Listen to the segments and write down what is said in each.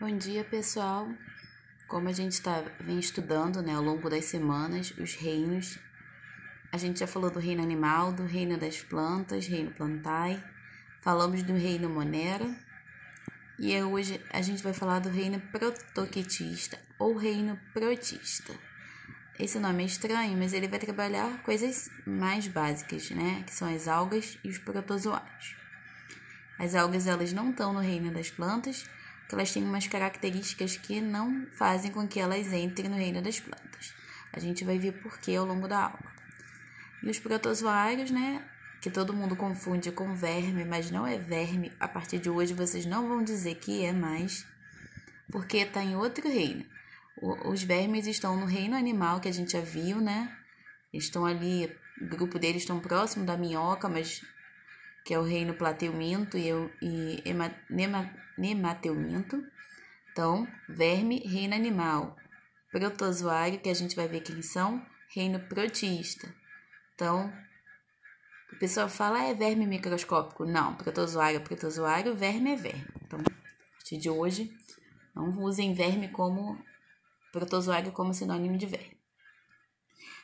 Bom dia, pessoal. Como a gente vem estudando, né, ao longo das semanas, os reinos, a gente já falou do reino animal, do reino das plantas, reino plantae, falamos do reino monera e hoje a gente vai falar do reino protoquetista ou reino protista. Esse nome é estranho, mas ele vai trabalhar coisas mais básicas, né, que são as algas e os protozoários. As algas, elas não estão no reino das plantas, porque elas têm umas características que não fazem com que elas entrem no reino das plantas. A gente vai ver por quê ao longo da aula. E os protozoários, né, que todo mundo confunde com verme, mas não é verme. A partir de hoje vocês não vão dizer que é mais, porque está em outro reino. Os vermes estão no reino animal, que a gente já viu, né? Eles estão ali, o grupo deles estão próximo da minhoca, mas que é o reino plateuminto e nemateuminto. Então, verme, reino animal. Protozoário, que a gente vai ver quem são, reino protista. Então, o pessoal fala, é verme microscópico. Não, protozoário é protozoário, verme é verme. Então, a partir de hoje, não usem verme como protozoário como sinônimo de verme.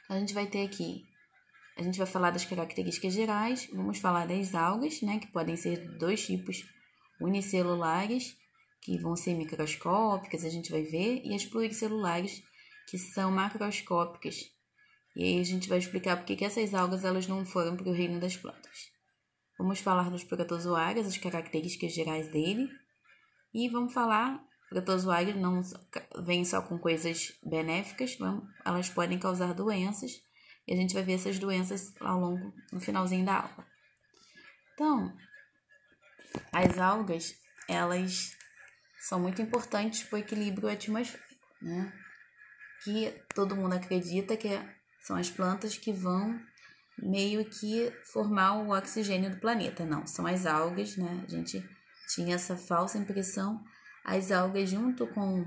Então, a gente vai ter aqui, a gente vai falar das características gerais, vamos falar das algas, né, que podem ser de dois tipos, unicelulares, que vão ser microscópicas, a gente vai ver, e as pluricelulares, que são macroscópicas. E aí a gente vai explicar por que essas algas elas não foram para o reino das plantas. Vamos falar dos protozoários, as características gerais dele, e vamos falar, protozoários não vêm só com coisas benéficas, elas podem causar doenças, e a gente vai ver essas doenças ao longo, no finalzinho da aula. Então, as algas, elas são muito importantes para o equilíbrio atmosférico, né? Que todo mundo acredita que são as plantas que vão meio que formar o oxigênio do planeta. Não, são as algas, né? A gente tinha essa falsa impressão. As algas, junto com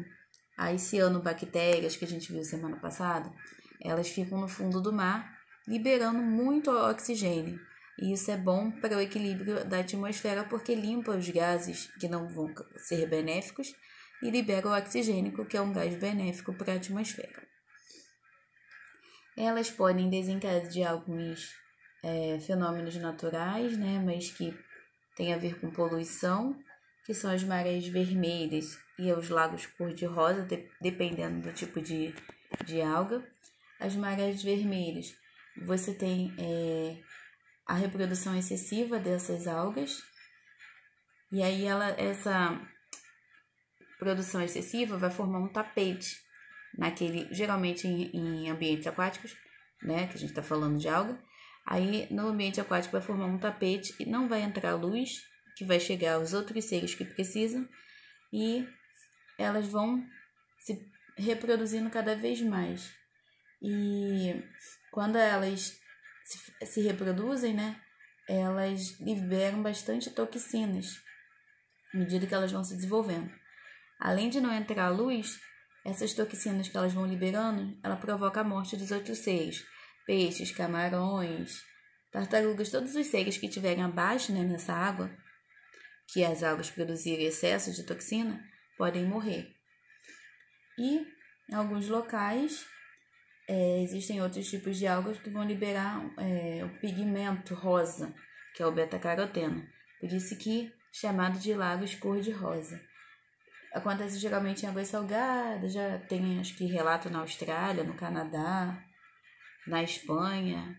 as cianobactérias que a gente viu semana passada, elas ficam no fundo do mar, liberando muito oxigênio. E isso é bom para o equilíbrio da atmosfera, porque limpa os gases que não vão ser benéficos e libera o oxigênio, que é um gás benéfico para a atmosfera. Elas podem desencadear alguns fenômenos naturais, né, mas que tem a ver com poluição, que são as marés vermelhas e os lagos cor-de-rosa, dependendo do tipo de alga. As marés vermelhas, você tem a reprodução excessiva dessas algas, e aí essa produção excessiva vai formar um tapete, geralmente em ambientes aquáticos, né, que a gente está falando de alga. Aí no ambiente aquático vai formar um tapete e não vai entrar luz, que vai chegar aos outros seres que precisam, e elas vão se reproduzindo cada vez mais. E quando elas se reproduzem, né, elas liberam bastante toxinas à medida que elas vão se desenvolvendo. Além de não entrar luz, essas toxinas que elas vão liberando, ela provoca a morte dos outros seres, peixes, camarões, tartarugas, todos os seres que estiverem abaixo, né, nessa água, que as algas produzirem excesso de toxina, podem morrer. E em alguns locais existem outros tipos de algas que vão liberar o pigmento rosa, que é o beta-caroteno, por isso que chamado de lagos cor-de-rosa. Acontece geralmente em águas salgadas, já tem acho que relato na Austrália, no Canadá, na Espanha,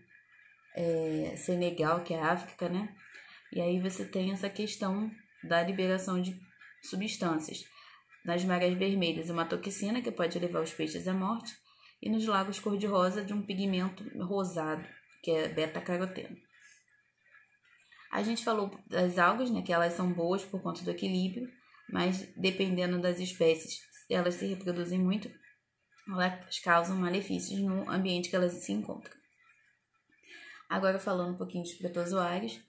Senegal, que é a África, né? E aí você tem essa questão da liberação de substâncias. Nas marés vermelhas, uma toxina que pode levar os peixes à morte, e nos lagos cor-de-rosa de um pigmento rosado, que é beta-caroteno. A gente falou das algas, né, que elas são boas por conta do equilíbrio, mas dependendo das espécies, elas se reproduzem muito, elas causam malefícios no ambiente que elas se encontram. Agora falando um pouquinho dos protozoários,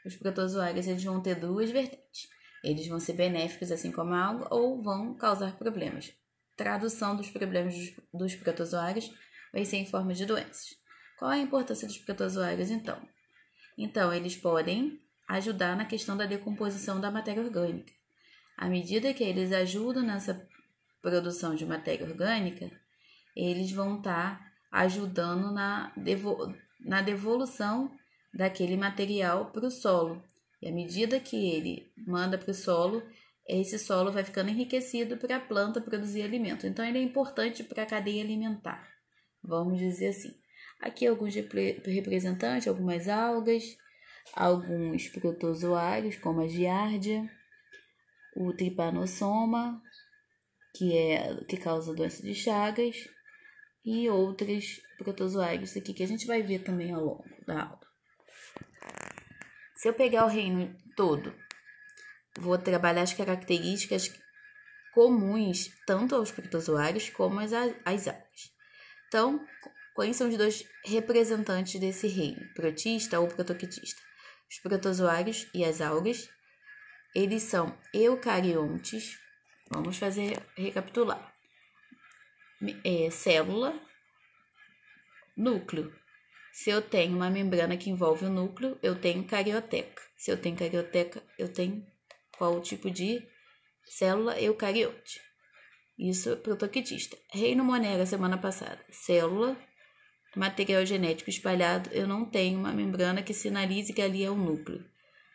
os protozoários eles vão ter duas vertentes. Eles vão ser benéficos assim como a alga ou vão causar problemas. Tradução dos problemas dos protozoários vai ser em forma de doenças. Qual a importância dos protozoários então? Então, eles podem ajudar na questão da decomposição da matéria orgânica. À medida que eles ajudam nessa produção de matéria orgânica, eles vão estar ajudando na devolução daquele material para o solo. E à medida que ele manda para o solo, esse solo vai ficando enriquecido para a planta produzir alimento. Então, ele é importante para a cadeia alimentar, vamos dizer assim. Aqui alguns representantes, algumas algas, alguns protozoários, como a giardia, o trypanosoma, que causa doença de Chagas, e outros protozoários aqui que a gente vai ver também ao longo da aula. Se eu pegar o reino todo, vou trabalhar as características comuns tanto aos protozoários como às algas. Então, quais são os dois representantes desse reino, protista ou protoctista? Os protozoários e as algas, eles são eucariontes. Vamos recapitular. Célula, núcleo. Se eu tenho uma membrana que envolve o núcleo, eu tenho carioteca. Se eu tenho carioteca, eu tenho qual tipo de célula? Eucariote. Isso é protoctista. Reino Monera, semana passada. Célula, material genético espalhado. Eu não tenho uma membrana que sinalize que ali é o núcleo.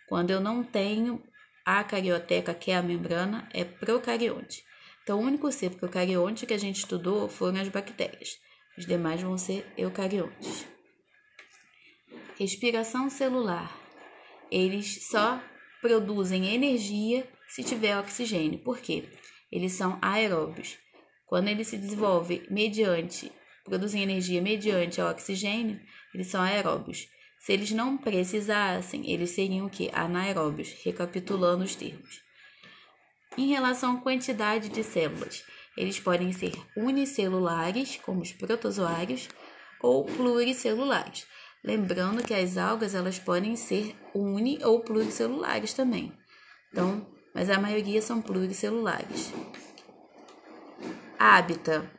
Quando eu não tenho a carioteca, que é a membrana, é procarionte. Então, o único ser procarionte que a gente estudou foram as bactérias. Os demais vão ser eucariontes. Respiração celular. Eles só produzem energia se tiver oxigênio. Por quê? Eles são aeróbios. Quando eles se desenvolvem produzem energia mediante o oxigênio, eles são aeróbios. Se eles não precisassem, eles seriam o quê? Anaeróbios, recapitulando os termos. Em relação à quantidade de células, eles podem ser unicelulares, como os protozoários, ou pluricelulares. Lembrando que as algas elas podem ser uni- ou pluricelulares também. Então, mas a maioria são pluricelulares. Hábitat.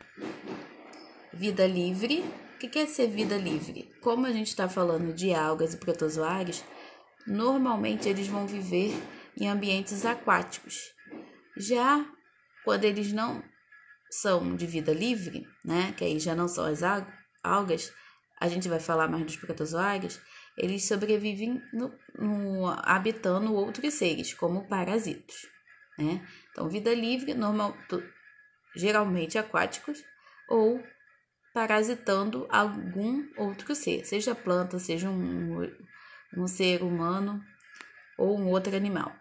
Vida livre. O que quer ser vida livre? Como a gente está falando de algas e protozoários, normalmente eles vão viver em ambientes aquáticos. Já quando eles não são de vida livre, né, que aí já não são as algas, a gente vai falar mais dos protozoários, eles sobrevivem habitando outros seres, como parasitos, né? Então, vida livre, geralmente aquáticos, ou parasitando algum outro ser, seja planta, seja um ser humano ou um outro animal.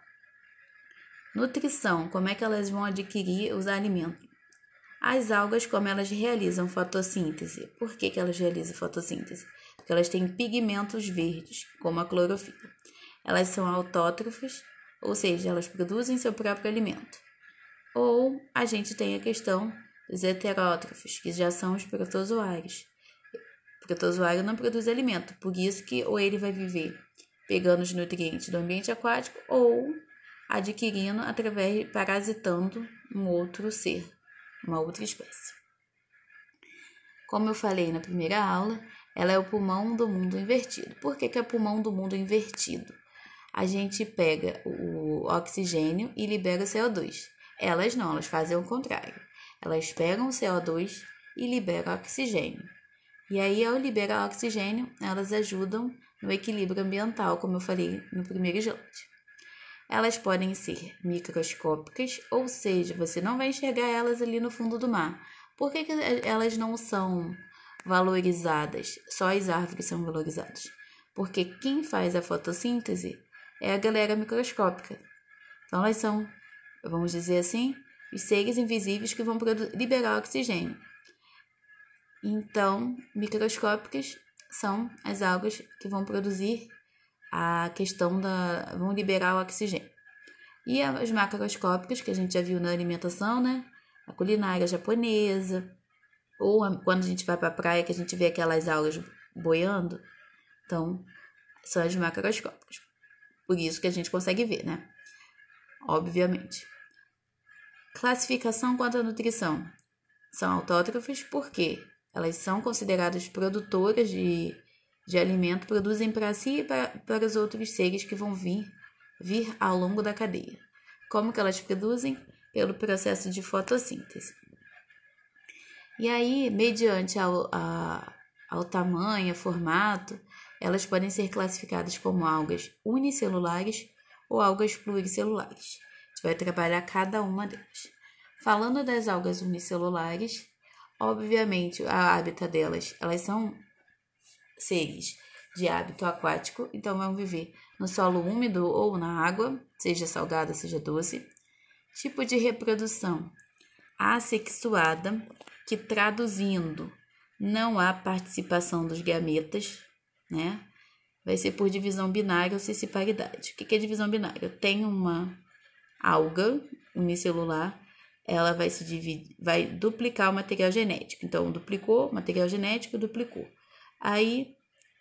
Nutrição, como é que elas vão adquirir os alimentos? As algas, como elas realizam fotossíntese. Por que elas realizam fotossíntese? Porque elas têm pigmentos verdes, como a clorofila. Elas são autótrofas, ou seja, elas produzem seu próprio alimento. Ou a gente tem a questão dos heterótrofos, que já são os protozoários. O protozoário não produz alimento, por isso que ou ele vai viver pegando os nutrientes do ambiente aquático ou adquirindo parasitando um outro ser, uma outra espécie. Como eu falei na primeira aula, ela é o pulmão do mundo invertido. Por que é pulmão do mundo invertido? A gente pega o oxigênio e libera o CO2. Elas não, elas fazem o contrário. Elas pegam o CO2 e liberam oxigênio. E aí, ao liberar oxigênio, elas ajudam no equilíbrio ambiental, como eu falei no primeiro slide. Elas podem ser microscópicas, ou seja, você não vai enxergar elas ali no fundo do mar. Por que elas não são valorizadas? Só as árvores são valorizadas. Porque quem faz a fotossíntese é a galera microscópica. Então, elas são, vamos dizer assim, os seres invisíveis que vão liberar oxigênio. Então, microscópicas são as algas que vão produzir vão liberar o oxigênio. E as macroscópicas, que a gente já viu na alimentação, né? A culinária japonesa, ou quando a gente vai para a praia que a gente vê aquelas algas boiando. Então, são as macroscópicas. Por isso que a gente consegue ver, né? Obviamente. Classificação quanto à nutrição. São autótrofas porque elas são consideradas produtoras de alimento, produzem para si e para os outros seres que vão vir ao longo da cadeia. Como que elas produzem? Pelo processo de fotossíntese. E aí, mediante ao tamanho, formato, elas podem ser classificadas como algas unicelulares ou algas pluricelulares. A gente vai trabalhar cada uma delas. Falando das algas unicelulares, obviamente, o hábitat delas, elas são seres de hábito aquático, então vão viver no solo úmido ou na água, seja salgada, seja doce. Tipo de reprodução assexuada, que traduzindo, não há participação dos gametas, né? Vai ser por divisão binária ou cisparidade. O que é divisão binária? Tem uma alga unicelular, ela vai se dividir, vai duplicar o material genético. Então, duplicou, material genético duplicou. Aí,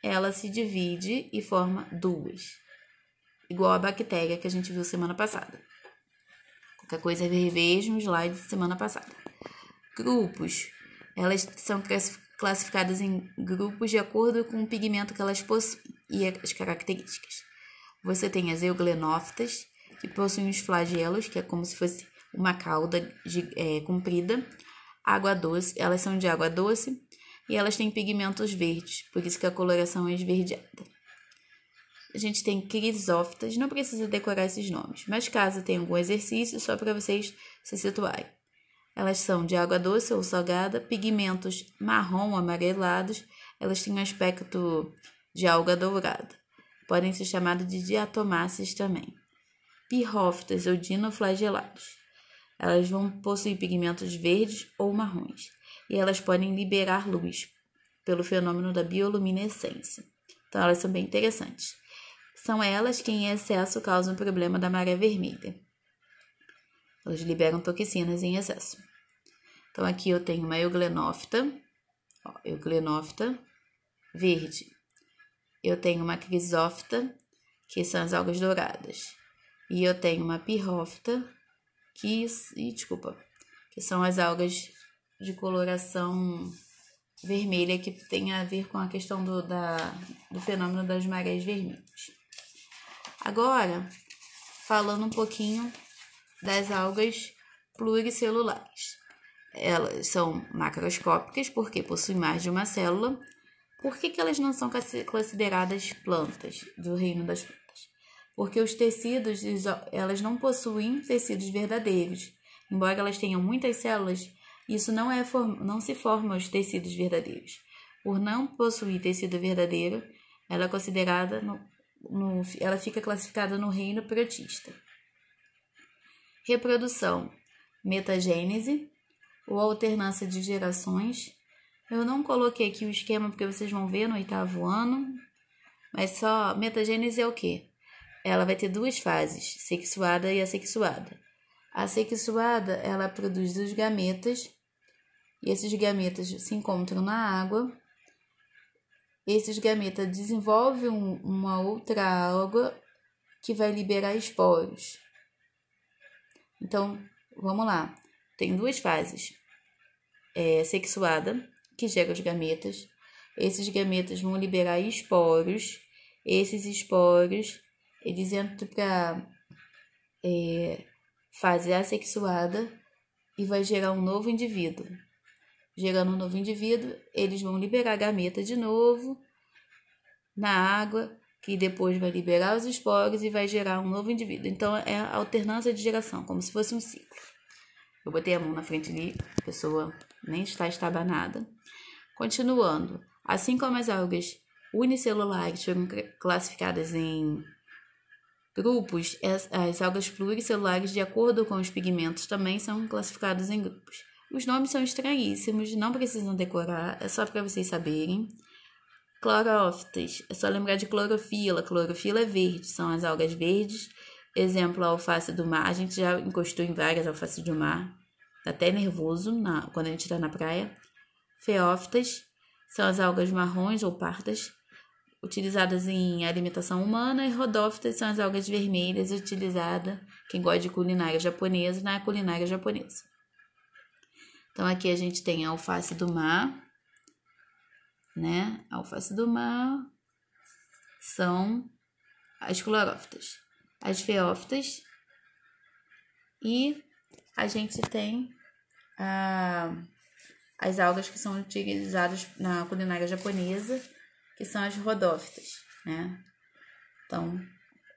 ela se divide e forma duas. Igual a bactéria que a gente viu semana passada. Qualquer coisa, veja no slide de semana passada. Grupos. Elas são classificadas em grupos de acordo com o pigmento que elas possuem e as características. Você tem as euglenófitas, que possuem os flagelos, que é como se fosse uma cauda comprida. Água doce, elas são de água doce e elas têm pigmentos verdes, por isso que a coloração é esverdeada. A gente tem crisófitas, não precisa decorar esses nomes, mas caso tenha algum exercício, só para vocês se situarem. Elas são de água doce ou salgada, pigmentos marrom amarelados, elas têm um aspecto de alga dourada. Podem ser chamadas de diatomáceas também. Pirrófitas ou dinoflagelados. Elas vão possuir pigmentos verdes ou marrons, e elas podem liberar luz pelo fenômeno da bioluminescência. Então, elas são bem interessantes. São elas que em excesso causam o problema da maré vermelha. Elas liberam toxinas em excesso. Então, aqui eu tenho uma euglenófita, euglenófita verde. Eu tenho uma crisófita, que são as algas douradas. E eu tenho uma pirrófita, que são as algas de coloração vermelha, que tem a ver com a questão do fenômeno das marés vermelhas. Agora, falando um pouquinho das algas pluricelulares. Elas são macroscópicas porque possuem mais de uma célula. Por que elas não são consideradas plantas do reino das plantas? Porque os tecidos, elas não possuem tecidos verdadeiros. Embora elas tenham muitas células, isso não se forma os tecidos verdadeiros. Por não possuir tecido verdadeiro, ela é considerada ela fica classificada no reino protista. Reprodução, metagênese ou alternância de gerações. Eu não coloquei aqui o esquema porque vocês vão ver no 8º ano, mas só metagênese é o quê? Ela vai ter duas fases, sexuada e assexuada. A sexuada, ela produz os gametas, e esses gametas se encontram na água. Esses gametas desenvolvem uma outra alga que vai liberar esporos. Então, vamos lá. Tem duas fases. Sexuada, que gera os gametas. Esses gametas vão liberar esporos. Esses esporos, eles entram para fase assexuada e vai gerar um novo indivíduo. Gerando um novo indivíduo, eles vão liberar a gameta de novo na água, que depois vai liberar os esporos e vai gerar um novo indivíduo. Então, é a alternância de geração, como se fosse um ciclo. Eu botei a mão na frente ali, a pessoa nem está estabanada. Continuando, assim como as algas unicelulares foram classificadas em grupos, as algas pluricelulares, de acordo com os pigmentos, também são classificadas em grupos. Os nomes são estranhíssimos, não precisam decorar, é só para vocês saberem. Clorófitas, é só lembrar de clorofila. Clorofila é verde, são as algas verdes. Exemplo, a alface do mar. A gente já encostou em várias alfaces do mar. Dá até nervoso quando a gente está na praia. Feófitas são as algas marrons ou pardas, utilizadas em alimentação humana. E rodófitas são as algas vermelhas, utilizadas, quem gosta de culinária japonesa, na culinária japonesa. Então, aqui a gente tem a alface do mar, né? A alface do mar são as clorófitas. As feófitas E a gente tem as algas que são utilizadas na culinária japonesa, que são as rodófitas, né? Então,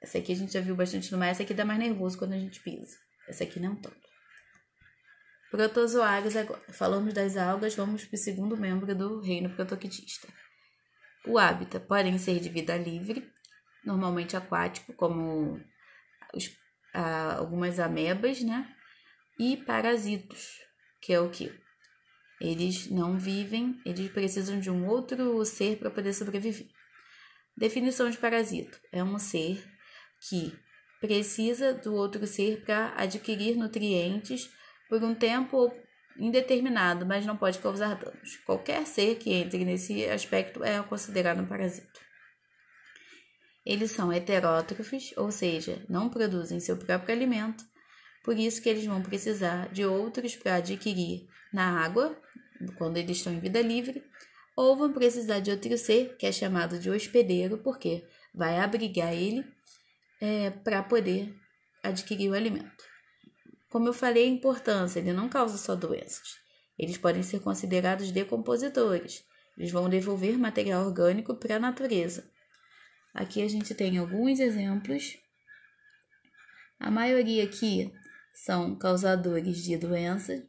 essa aqui a gente já viu bastante no mar, essa aqui dá mais nervoso quando a gente pisa. Essa aqui não tanto. Protozoários agora. Falamos das algas, vamos para o segundo membro do reino protoquitista. O hábitat podem ser de vida livre, normalmente aquático, como algumas amebas, né? E parasitos, que é o quê? Eles não vivem, eles precisam de um outro ser para poder sobreviver. Definição de parasito: é um ser que precisa do outro ser para adquirir nutrientes por um tempo indeterminado, mas não pode causar danos. Qualquer ser que entre nesse aspecto é considerado um parasito. Eles são heterótrofos, ou seja, não produzem seu próprio alimento, por isso que eles vão precisar de outros para adquirir na água, quando eles estão em vida livre, ou vão precisar de outro ser, que é chamado de hospedeiro, porque vai abrigar ele para poder adquirir o alimento. Como eu falei, a importância, ele não causa só doenças. Eles podem ser considerados decompositores. Eles vão devolver material orgânico para a natureza. Aqui a gente tem alguns exemplos. A maioria aqui são causadores de doenças,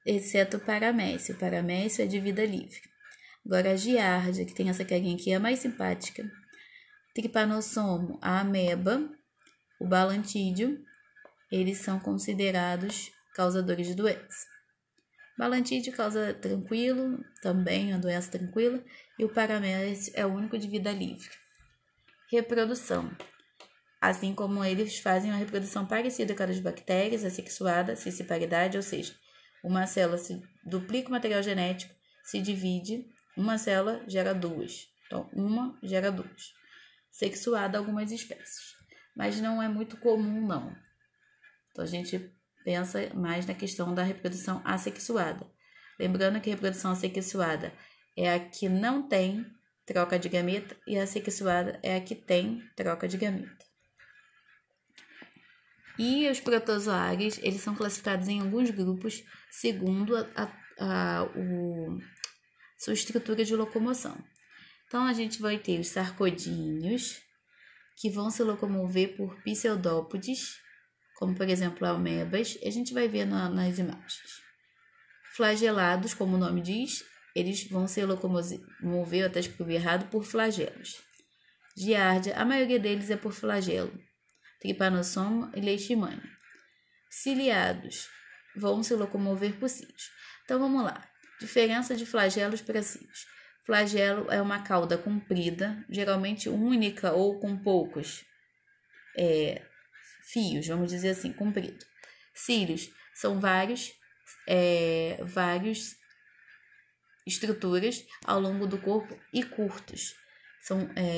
exceto o paramécio. O paramécio é de vida livre. Agora a giardia, que tem essa carinha aqui, é a mais simpática. Trypanossomo, a ameba, o balantídeo, eles são considerados causadores de doença. Balantídeo causa tranquilo, também uma doença tranquila, e o paramécio é o único de vida livre. Reprodução. Assim como eles fazem uma reprodução parecida com a das bactérias, assexuada, cisparidade, ou seja, uma célula se duplica o material genético, se divide, uma célula gera duas. Então, uma gera duas. Sexuada algumas espécies. Mas não é muito comum, não. Então, a gente pensa mais na questão da reprodução assexuada. Lembrando que a reprodução assexuada é a que não tem troca de gameta e a assexuada é a que tem troca de gameta. E os protozoários, eles são classificados em alguns grupos segundo sua estrutura de locomoção. Então, a gente vai ter os sarcodíneos, que vão se locomover por pseudópodes, como, por exemplo, amebas. A gente vai ver nas imagens. Flagelados, como o nome diz, eles vão se locomover, até escrever errado, por flagelos. Giardia, a maioria deles é por flagelo. Trypanossomo e leishmania. Ciliados vão se locomover por cílios. Então, vamos lá. Diferença de flagelos para cílios. Flagelo é uma cauda comprida, geralmente única ou com poucos fios, vamos dizer assim, comprido. Cílios são vários estruturas ao longo do corpo e curtos.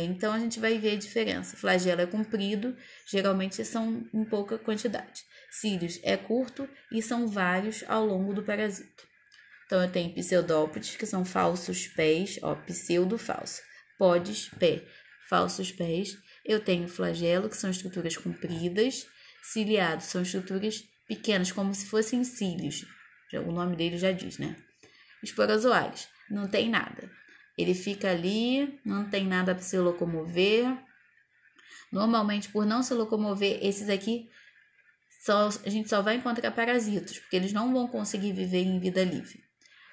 Então, a gente vai ver a diferença. Flagelo é comprido, geralmente são em pouca quantidade. Cílios é curto e são vários ao longo do parasito. Então, eu tenho pseudópodes, que são falsos pés, pseudo-falso. Podes, pé, falsos pés. Eu tenho flagelo, que são estruturas compridas. Ciliados são estruturas pequenas, como se fossem cílios. O nome dele já diz, né? Esporozoários, não tem nada. Ele fica ali, não tem nada para se locomover. Normalmente, por não se locomover, esses aqui a gente só vai encontrar parasitos, porque eles não vão conseguir viver em vida livre.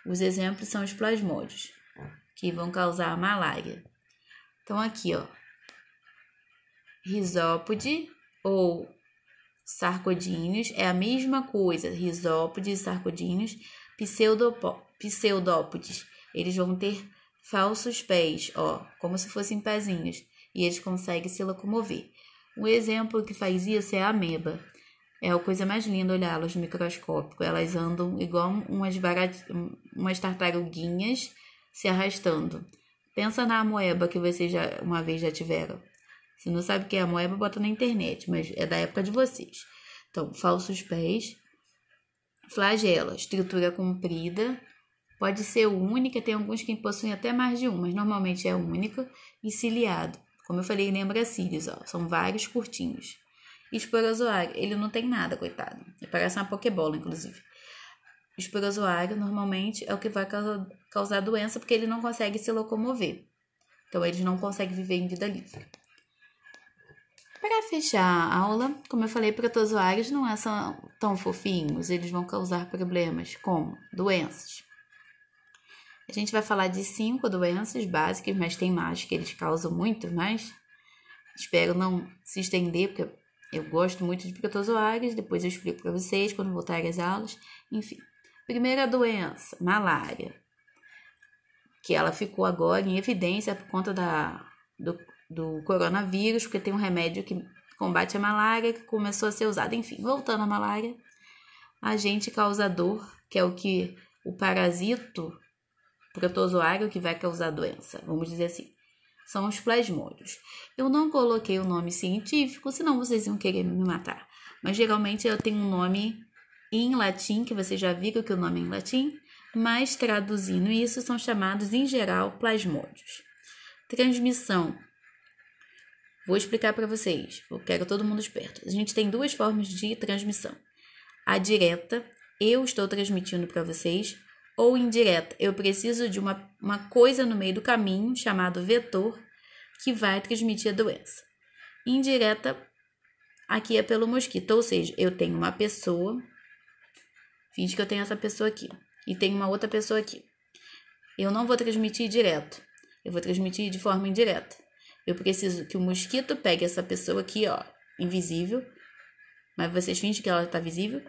Os exemplos são os plasmódios, que vão causar malária. Então, aqui, risópode ou sarcodíneos é a mesma coisa. Risópodes e sarcodíneos, pseudópodes. Eles vão ter falsos pés, como se fossem pezinhos, e eles conseguem se locomover. Um exemplo que faz isso é a ameba. É a coisa mais linda olhá-las no microscópio. Elas andam igual umas tartaruguinhas se arrastando. Pensa na amoeba que vocês uma vez já tiveram. Se não sabe o que é amoeba, bota na internet, mas é da época de vocês. Então, falsos pés. Flagela, estrutura comprida. Pode ser única, tem alguns que possuem até mais de um, mas normalmente é única. E ciliado. Como eu falei, lembra cílios, são vários curtinhos. Esporozoário, ele não tem nada, coitado. Ele parece uma pokebola, inclusive. Esporozoário, normalmente, é o que vai causar doença porque ele não consegue se locomover. Então, eles não conseguem viver em vida livre. Para fechar a aula, como eu falei, protozoários não são tão fofinhos, eles vão causar problemas como doenças. A gente vai falar de 5 doenças básicas, mas tem mais que eles causam muito, mas espero não se estender, porque eu gosto muito de protozoários, depois eu explico para vocês quando voltarem às aulas. Enfim, primeira doença, malária, que ela ficou agora em evidência por conta do coronavírus, porque tem um remédio que combate a malária que começou a ser usado. Enfim, voltando à malária, agente causador, que é o parasito protozoário que vai causar a doença, vamos dizer assim, são os plasmódios. Eu não coloquei o nome científico, senão vocês iam querer me matar. Mas geralmente eu tenho um nome em latim, que vocês já viram que o nome é em latim, mas traduzindo isso, são chamados em geral plasmódios. Transmissão. Vou explicar para vocês, eu quero todo mundo esperto. A gente tem 2 formas de transmissão. A direta, eu estou transmitindo para vocês, ou indireta, eu preciso de uma coisa no meio do caminho, chamado vetor, que vai transmitir a doença. Indireta, aqui é pelo mosquito, ou seja, eu tenho uma pessoa, finge que eu tenho essa pessoa aqui, e tenho uma outra pessoa aqui. Eu não vou transmitir direto, eu vou transmitir de forma indireta. Eu preciso que o mosquito pegue essa pessoa aqui, ó, invisível, mas vocês fingem que ela está visível,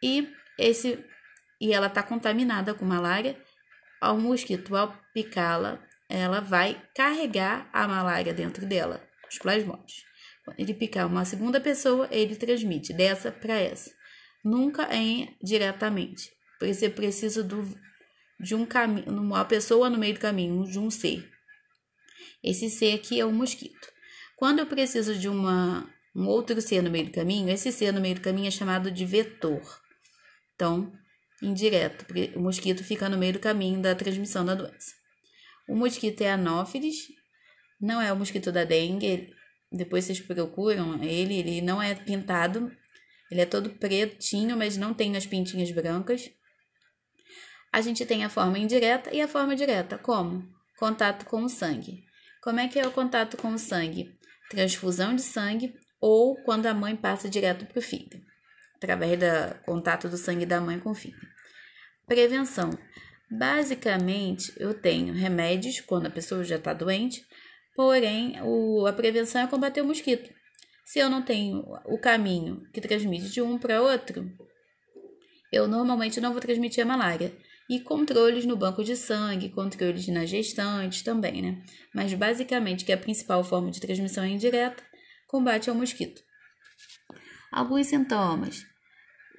e ela está contaminada com malária. Ao mosquito, ao picá-la, ela vai carregar a malária dentro dela, os plasmódios. Quando ele picar uma segunda pessoa, ele transmite dessa para essa. Nunca é diretamente. Você precisa de um caminho, uma pessoa no meio do caminho, de um ser. Esse ser aqui é o mosquito. Quando eu preciso de um outro ser no meio do caminho, esse ser no meio do caminho é chamado de vetor. Então, indireto, porque o mosquito fica no meio do caminho da transmissão da doença. O mosquito é anófilis, não é o mosquito da dengue, depois vocês procuram ele não é pintado, ele é todo pretinho, mas não tem as pintinhas brancas. A gente tem a forma indireta e a forma direta, como? Contato com o sangue. Como é que é o contato com o sangue? Transfusão de sangue ou quando a mãe passa direto para o filho, através do contato do sangue da mãe com o filho. Prevenção. Basicamente, eu tenho remédios quando a pessoa já está doente, porém, a prevenção é combater o mosquito. Se eu não tenho o caminho que transmite de um para outro, eu normalmente não vou transmitir a malária. E controles no banco de sangue, controles nas gestantes também, né? Mas basicamente, que a principal forma de transmissão é indireta, combate ao mosquito. Alguns sintomas,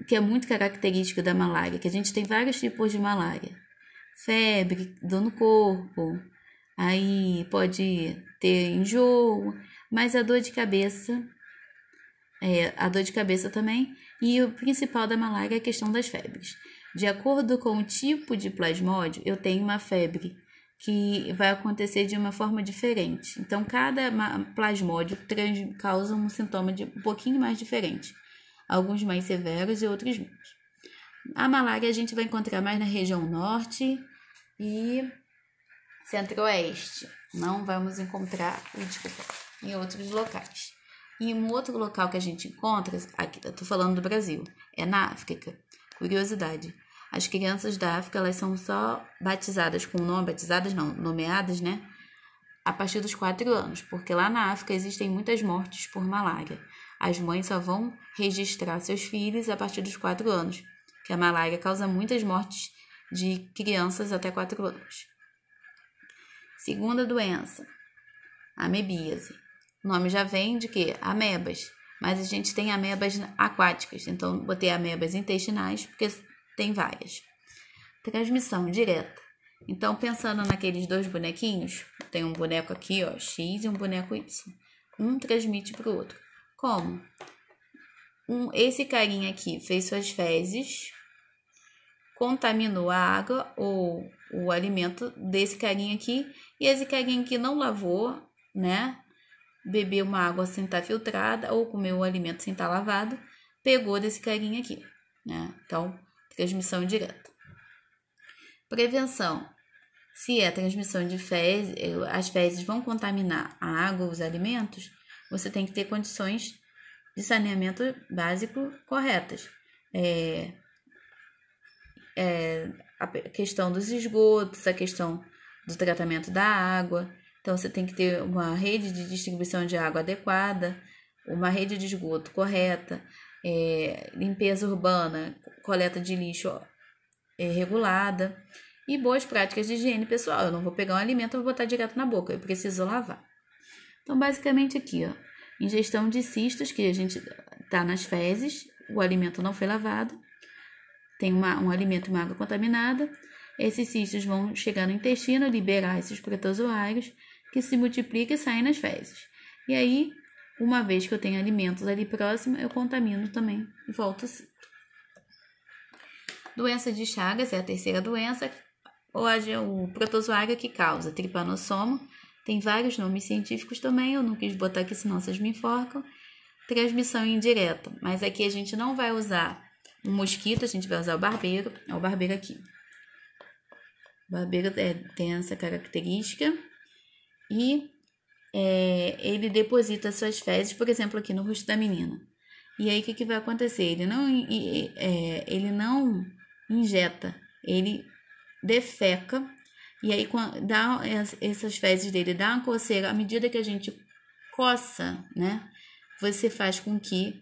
que é muito característico da malária, que a gente tem vários tipos de malária. Febre, dor no corpo, aí pode ter enjoo, mas a dor de cabeça também, e o principal da malária é a questão das febres. De acordo com o tipo de plasmódio, eu tenho uma febre que vai acontecer de uma forma diferente. Então, cada plasmódio causa um sintoma um pouquinho mais diferente. Alguns mais severos e outros menos. A malária a gente vai encontrar mais na região norte e centro-oeste. Não vamos encontrar, em outros locais. E um outro local que a gente encontra, aqui eu tô falando do Brasil, é na África. Curiosidade, as crianças da África, elas são só batizadas com nome, nomeadas, né? A partir dos 4 anos, porque lá na África existem muitas mortes por malária. As mães só vão registrar seus filhos a partir dos 4 anos, que a malária causa muitas mortes de crianças até 4 anos. Segunda doença, amebíase. O nome já vem de quê? Amebas. Mas a gente tem amebas aquáticas, então botei amebas intestinais, porque tem várias. Transmissão direta. Então, pensando naqueles 2 bonequinhos, tem um boneco aqui, ó, X, e um boneco Y. Um transmite para o outro. Como? Esse carinha aqui fez suas fezes, contaminou a água ou o alimento desse carinha aqui, e esse carinha aqui não lavou, né? beber uma água sem estar filtrada ou comer um alimento sem estar lavado, pegou desse carinha aqui, né? Então, transmissão direta. Prevenção. Se é transmissão de fezes, as fezes vão contaminar a água ou os alimentos, você tem que ter condições de saneamento básico corretas. A questão dos esgotos, a questão do tratamento da água. Então, você tem que ter uma rede de distribuição de água adequada, uma rede de esgoto correta, limpeza urbana, coleta de lixo regulada e boas práticas de higiene pessoal. Eu não vou pegar um alimento e vou botar direto na boca, eu preciso lavar. Então, basicamente aqui, ó, ingestão de cistos, que a gente tá nas fezes, o alimento não foi lavado, tem um alimento e uma água contaminada, esses cistos vão chegar no intestino, liberar esses protozoários, que se multiplicam e saem nas fezes. E aí, uma vez que eu tenho alimentos ali próximo, eu contamino também e volto o ciclo. Doença de Chagas é a terceira doença, hoje é o protozoário que causa tripanossoma. Tem vários nomes científicos também, eu não quis botar aqui, senão vocês me enforcam. Transmissão indireta, mas aqui a gente não vai usar um mosquito, a gente vai usar o barbeiro. É o barbeiro aqui. O barbeiro tem essa característica e ele deposita suas fezes, por exemplo, aqui no rosto da menina. E aí, o que vai acontecer? Ele não injeta, ele defeca. E aí, dá essas fezes dele, dá uma coceira. À medida que a gente coça, né? Você faz com que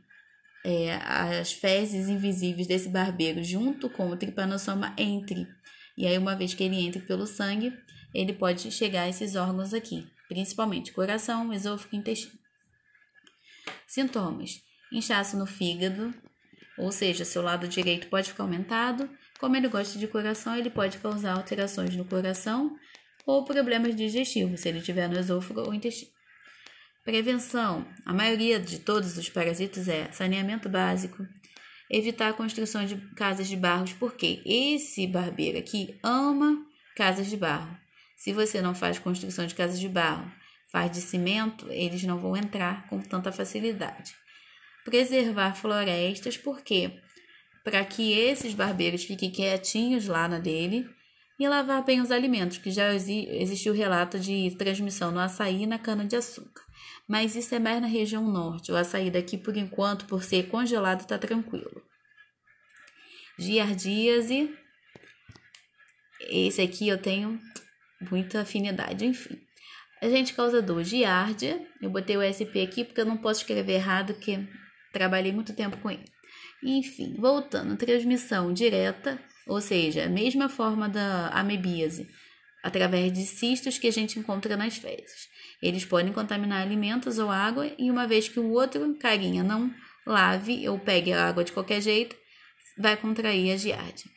as fezes invisíveis desse barbeiro, junto com o tripanossoma, entre. E aí, uma vez que ele entre pelo sangue, ele pode chegar a esses órgãos aqui, principalmente coração, esôfago e intestino. Sintomas: inchaço no fígado, ou seja, seu lado direito pode ficar aumentado. Como ele gosta de coração, ele pode causar alterações no coração ou problemas digestivos, se ele tiver no esôfago ou intestino. Prevenção: a maioria de todos os parasitas é saneamento básico, evitar a construção de casas de barros, porque esse barbeiro aqui ama casas de barro. Se você não faz construção de casas de barro, faz de cimento, eles não vão entrar com tanta facilidade. Preservar florestas, por quê? Para que esses barbeiros fiquem quietinhos lá na dele, e lavar bem os alimentos, que já existiu relato de transmissão no açaí e na cana-de-açúcar. Mas isso é mais na região norte. O açaí daqui, por enquanto, por ser congelado, está tranquilo. Giardíase. Esse aqui eu tenho muita afinidade, enfim. Agente causador, giardia. Eu botei o SP aqui porque eu não posso escrever errado, porque trabalhei muito tempo com ele. Enfim, voltando, transmissão direta, ou seja, a mesma forma da amebíase, através de cistos que a gente encontra nas fezes. Eles podem contaminar alimentos ou água, e uma vez que o outro carinha não lave ou pegue a água de qualquer jeito, vai contrair a giardia.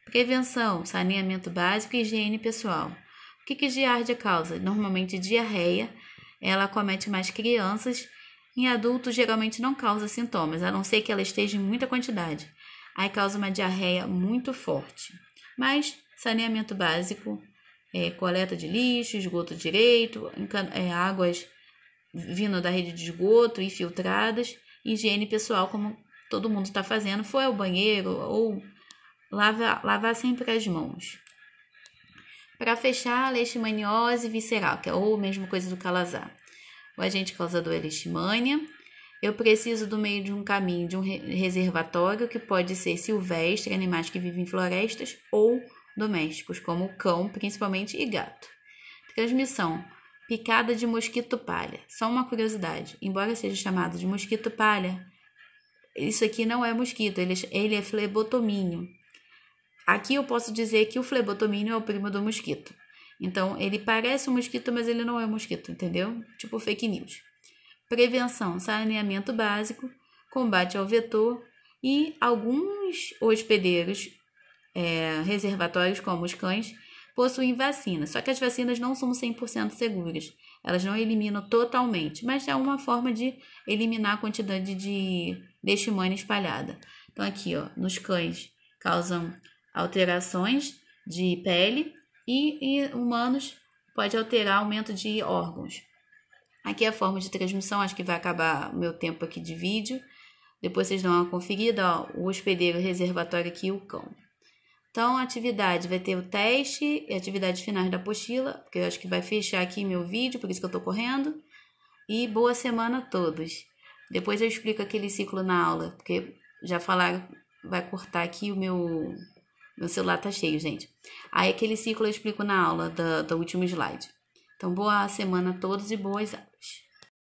Prevenção, saneamento básico e higiene pessoal. O que giardia causa? Normalmente diarreia, ela acomete mais crianças. Em adultos, geralmente não causa sintomas, a não ser que ela esteja em muita quantidade. Aí causa uma diarreia muito forte. Mas saneamento básico, coleta de lixo, esgoto direito, águas vindo da rede de esgoto e filtradas, higiene pessoal, como todo mundo está fazendo, foi ao banheiro ou lavar sempre as mãos. Para fechar, a leishmaniose visceral, que é a mesma coisa do calazar. O agente causador é leishmania. Eu preciso do meio de um caminho, de um reservatório, que pode ser silvestre, animais que vivem em florestas, ou domésticos, como cão, principalmente, e gato. Transmissão: picada de mosquito palha. Só uma curiosidade, embora seja chamado de mosquito palha, isso aqui não é mosquito, ele é flebotomínio. Aqui eu posso dizer que o flebotomínio é o primo do mosquito. Então, ele parece um mosquito, mas ele não é um mosquito, entendeu? Tipo fake news. Prevenção, saneamento básico, combate ao vetor e alguns hospedeiros, reservatórios, como os cães, possuem vacina. Só que as vacinas não são 100% seguras. Elas não eliminam totalmente, mas é uma forma de eliminar a quantidade de leishmania espalhada. Então, aqui, ó, nos cães, causam alterações de pele e humanos pode alterar aumento de órgãos. Aqui é a forma de transmissão, acho que vai acabar o meu tempo aqui de vídeo. Depois vocês dão uma conferida, ó, o hospedeiro, o reservatório aqui e o cão. Então, a atividade vai ter o teste e atividades finais da apostila, porque eu acho que vai fechar aqui meu vídeo, por isso que eu tô correndo. E boa semana a todos. Depois eu explico aquele ciclo na aula, porque já falaram, vai cortar aqui o meu celular tá cheio, gente. Aí aquele ciclo eu explico na aula do último slide. Então, boa semana a todos e boas aulas.